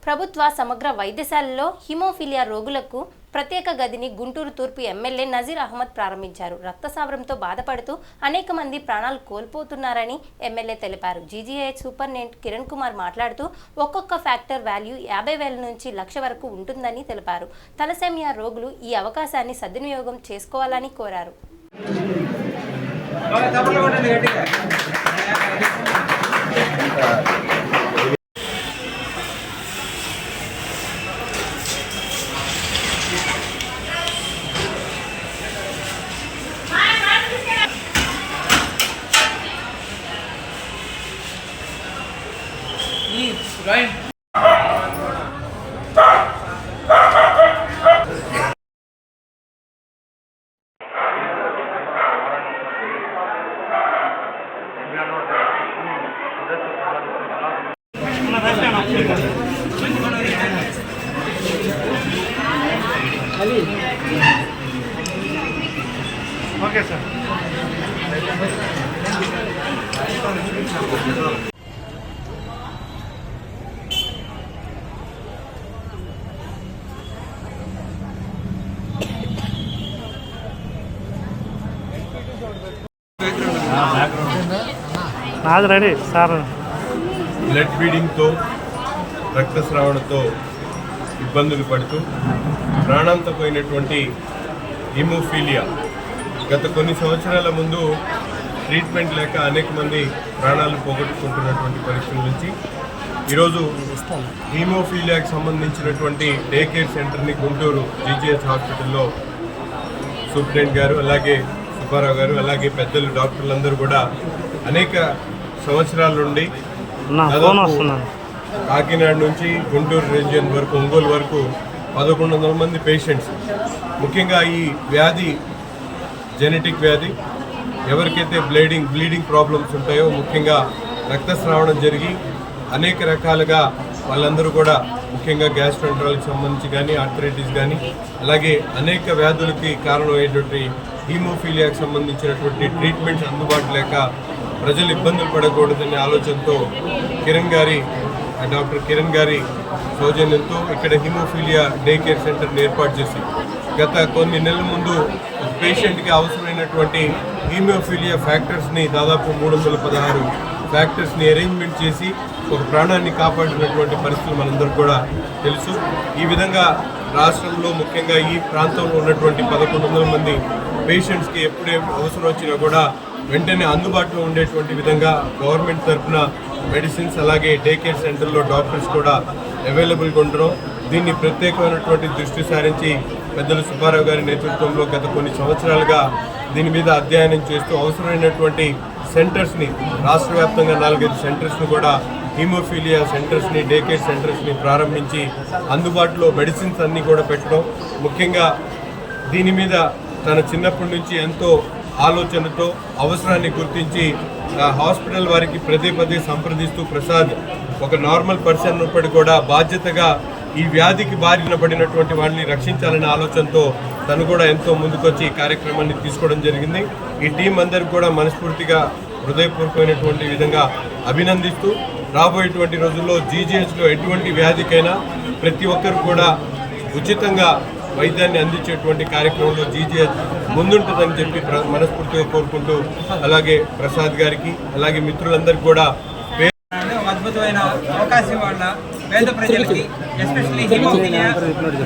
ప్రభుత్వ సమగ్ర వైద్యశాలలో హిమోఫిలియా రోగులకు ప్రత్యేక గదిని గుంటూరు తూర్పు ఎమ్మెల్యే నజీర్ అహ్మద్ ప్రారంభించారు. రక్తస్రావంతో బాధపడుతూ అనేక మంది ప్రాణాలు కోల్పోతున్నారని ఎమ్మెల్యే తెలిపారు. జీజీహెచ్ సూపరింటెండెంట్ కిరణ్ కుమార్ మాట్లాడుతూ ఒక్కొక్క ఫ్యాక్టర్ వాల్యూ 50,000 నుంచి 1,00,000 వరకు ఉంటుందని తెలిపారు. తలసేమియా రోగులు ఈ అవకాశాన్ని సద్వినియోగం చేసుకోవాలని కోరారు. Ryan. Okay, sir. Ready sir. Blood ఫీడింగ్తో రక్తస్రావణతో ఇబ్బందులు పడుతూ ప్రాణాంతం పోయినటువంటి హిమోఫీలియా గత కొన్ని సంవత్సరాల ముందు ట్రీట్మెంట్ లేక అనేక మంది ప్రాణాలు పోగొట్టుకుంటున్నటువంటి పరిస్థితుల నుంచి ఈరోజు హిమోఫీలియాకి సంబంధించినటువంటి డే కేర్ సెంటర్ని గుంటూరు జీజీహెచ్ హాస్పిటల్లో సూపరింటెండెంట్ గారు, అలాగే సుబ్బారావు గారు, అలాగే పెద్దలు డాక్టర్లందరూ కూడా అనేక సంవత్సరాల నుండి కాకినాడ నుంచి గుంటూరు రీజియన్ వరకు, ఒంగోలు వరకు 1,100 మంది పేషెంట్స్, ముఖ్యంగా ఈ వ్యాధి జెనెటిక్ వ్యాధి, ఎవరికైతే బ్లీడింగ్ ప్రాబ్లమ్స్ ఉంటాయో, ముఖ్యంగా రక్తస్రావణం జరిగి అనేక రకాలుగా వాళ్ళందరూ కూడా ముఖ్యంగా గ్యాస్ట్రోఎంటరాలజీకి సంబంధించి కానీ, ఆర్థరైటిస్ కానీ, అలాగే అనేక వ్యాధులకి కారణమయ్యేటువంటి హీమోఫీలియాకి సంబంధించినటువంటి ట్రీట్మెంట్స్ అందుబాటు లేక ప్రజలు ఇబ్బందులు పడకూడదనే ఆలోచనతో డాక్టర్ కిరణ్ గారి సౌజన్యంతో ఇక్కడ హిమోఫీలియా డే కేర్ సెంటర్ని ఏర్పాటు చేసి గత కొన్ని నెలల ముందు ఒక పేషెంట్కి అవసరమైనటువంటి హీమోఫీలియా ఫ్యాక్టర్స్ని దాదాపు 316 ఫ్యాక్టర్స్ని అరేంజ్మెంట్ చేసి ఒక ప్రాణాన్ని కాపాడినటువంటి పరిస్థితులు మనందరికీ కూడా తెలుసు. ఈ విధంగా రాష్ట్రంలో ముఖ్యంగా ఈ ప్రాంతంలో ఉన్నటువంటి 1,100 మంది పేషెంట్స్కి ఎప్పుడే అవసరం వచ్చినా కూడా వెంటనే అందుబాటులో ఉండేటువంటి విధంగా గవర్నమెంట్ తరఫున మెడిసిన్స్, అలాగే డే కేర్ సెంటర్లో డాక్టర్స్ కూడా అవైలబుల్గా ఉండడం, దీన్ని ప్రత్యేకమైనటువంటి దృష్టి సారించి పెద్దలు సుబ్బారావు గారి నేతృత్వంలో గత కొన్ని సంవత్సరాలుగా దీని మీద అధ్యయనం చేస్తూ అవసరమైనటువంటి సెంటర్స్ని రాష్ట్ర వ్యాప్తంగా 4-5 సెంటర్స్ని కూడా హీమోఫీలియా సెంటర్స్ని, డే కేర్ సెంటర్స్ని ప్రారంభించి అందుబాటులో మెడిసిన్స్ అన్నీ కూడా పెట్టడం, ముఖ్యంగా దీని మీద తన చిన్నప్పటి నుంచి ఎంతో ఆలోచనతో అవసరాన్ని గుర్తించి హాస్పిటల్ వారికి పదే సంప్రదిస్తూ ప్రసాద్ ఒక నార్మల్ పర్సన్ ఉన్నప్పటికీ కూడా బాధ్యతగా ఈ వ్యాధికి బారిన పడినటువంటి వాళ్ళని రక్షించాలనే ఆలోచనతో తను కూడా ఎంతో ముందుకొచ్చి ఈ కార్యక్రమాన్ని తీసుకోవడం జరిగింది. ఈ టీం అందరికి కూడా మనస్ఫూర్తిగా హృదయపూర్వకమైనటువంటి విధంగా అభినందిస్తూ రాబోయేటువంటి రోజుల్లో జీజీహెచ్లో ఎటువంటి వ్యాధికైనా ప్రతి ఒక్కరు కూడా ఉచితంగా వైద్యాన్ని అందించేటువంటి కార్యక్రమంలో జీజీహెచ్ ముందుంటుందని చెప్పి మనస్ఫూర్తిగా కోరుకుంటూ, అలాగే ప్రసాద్ గారికి, అలాగే మిత్రులందరికీ కూడా అద్భుతమైన అవకాశం వల్ల పేద ప్రజలకి, ఎస్పెషల్లీ హిమోఫీలియా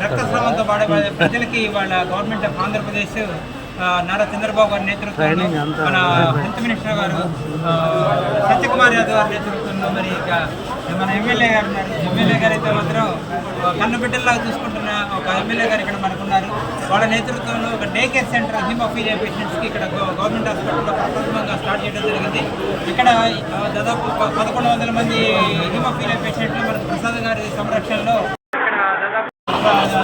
రక్తస్రావంతో బాధ ప్రజలకి వాళ్ళ గవర్నమెంట్ ఆఫ్ ఆంధ్రప్రదేశ్ నారా చంద్రబాబు గారి నేతృత్వంలో, మన హెల్త్ మినిస్టర్ గారు సత్యకుమార్ యాదవ్ గారి నేతృత్వంలో, మరి ఇక మన ఎమ్మెల్యే గారు ఉన్నారు. ఎమ్మెల్యే గారు అయితే మాత్రం కన్నబిడ్డల్లాగా చూసుకుంటున్న ఒక ఎమ్మెల్యే గారు ఇక్కడ మనకున్నారు. వాళ్ళ నేతృత్వంలో ఒక డే కేర్ సెంటర్ హిమోఫీలియా పేషెంట్స్కి ఇక్కడ గవర్నమెంట్ హాస్పిటల్లో ప్రప్రథమంగా స్టార్ట్ చేయడం జరిగింది. ఇక్కడ దాదాపు 1,100 మంది హిమోఫీలియా పేషెంట్లు మన ప్రసాద్ గారి సంరక్షణలో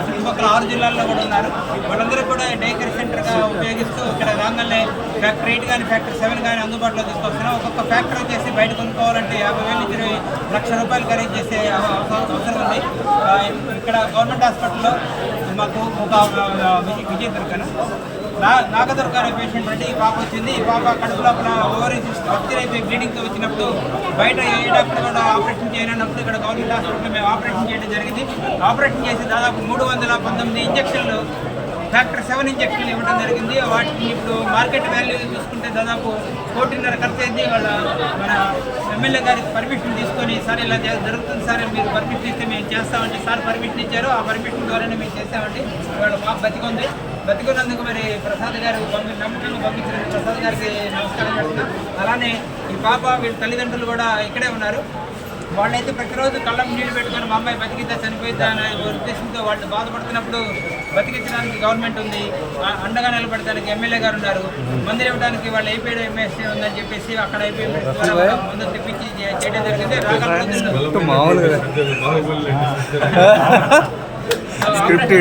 చుట్టుపక్కల 6 జిల్లాల్లో కూడా ఉన్నారు. వాళ్ళందరూ కూడా డే కేర్ సెంటర్గా ఉపయోగిస్తూ ఇక్కడ రాగానే ఫ్యాక్టర్ 8 కానీ ఫ్యాక్టర్ 7 కానీ అందుబాటులో తీసుకొస్తున్నాం. ఒక్కొక్క ఫ్యాక్టర్ వచ్చేసి బయట కొనుక్కోవాలంటే 50,000 నుంచి 1,00,000 రూపాయలు ఖరీదు చేసే అవసరం ఉంది. ఇక్కడ గవర్నమెంట్ హాస్పిటల్లో మాకు ఒక విజయదుర్గను నాగదుర్గ అనే పేషెంట్ అంటే ఈ పాప వచ్చింది. ఈ పాప కడుపు లోపల ఓవరీస్ రప్చర్ అయిపోయి బ్లీడింగ్తో వచ్చినప్పుడు బయట ఏ డాక్టర్ కూడా ఆపరేషన్ చేయనప్పుడు ఇక్కడ గవర్నమెంట్ హాస్పిటల్లో మేము ఆపరేషన్ చేయడం జరిగింది. ఆపరేషన్ చేసి దాదాపు 319 ఇంజక్షన్లు ఫ్యాక్టర్ 7 ఇంజక్షన్లు ఇవ్వడం జరిగింది. వాటిని ఇప్పుడు మార్కెట్ వాల్యూ చూసుకుంటే దాదాపు 1.5 ఖర్చు అయింది. మన ఎమ్మెల్యే గారికి పర్మిషన్ తీసుకొని సార్ ఇలా జరుగుతుంది సార్, మీరు పర్మిషన్ ఇస్తే మేము చేస్తామంటే సార్ పర్మిషన్ ఇచ్చారు. ఆ పర్మిషన్ ద్వారానే మేము చేస్తామండి. ఇవాళ పాప బతికుంది. బతికున్నందుకు మరి ప్రసాద్ గారు నమ్మకంగా పంపించిన ప్రసాద్ గారికి నమస్కారం చేస్తున్నాం. అలానే ఈ పాప వీళ్ళ తల్లిదండ్రులు కూడా ఇక్కడే ఉన్నారు. వాళ్ళైతే ప్రతిరోజు కళ్ళం నీళ్ళు పెట్టుకొని మా అమ్మాయి బతికిద్దా చనిపోయిద్దా అనే ఉద్దేశంతో వాళ్ళు బాధపడుతున్నప్పుడు బతికించడానికి గవర్నమెంట్ ఉంది, అండగా నిలబడడానికి ఎమ్మెల్యే గారు ఉన్నారు, మందులు ఇవ్వడానికి వాళ్ళు అయిపోయి ఎంఎస్సీ ఉందని చెప్పేసి అక్కడ అయిపోయి మందులు తెప్పించి చేయడం జరిగింది. స్క్రిప్ట్